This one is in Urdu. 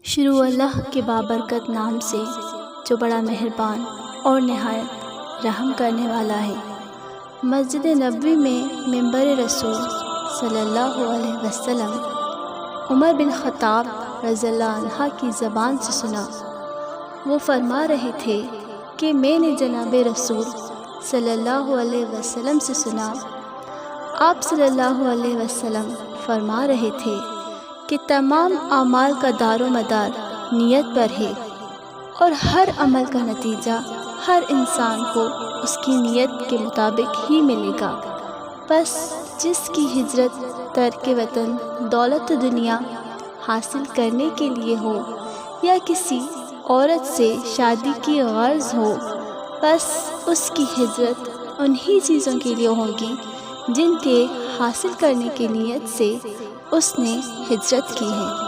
شروع اللہ کے بابرکت نام سے جو بڑا مہربان اور نہایت رحم کرنے والا ہے۔ مسجد نبوی میں منبر رسول صلی اللہ علیہ وسلم عمر بن خطاب رضی اللہ عنہ کی زبان سے سنا۔ وہ فرما رہے تھے کہ میں نے جناب رسول صلی اللہ علیہ وسلم سے سنا، آپ صلی اللہ علیہ وسلم فرما رہے تھے کہ تمام اعمال کا دار و مدار نیت پر ہے، اور ہر عمل کا نتیجہ ہر انسان کو اس کی نیت کے مطابق ہی ملے گا۔ بس جس کی ہجرت ترک وطن دولت دنیا حاصل کرنے کے لیے ہو یا کسی عورت سے شادی کی غرض ہو، بس اس کی ہجرت انہی چیزوں کے لیے ہوگی جن کے حاصل کرنے کی نیت سے اس نے ہجرت کی ہے۔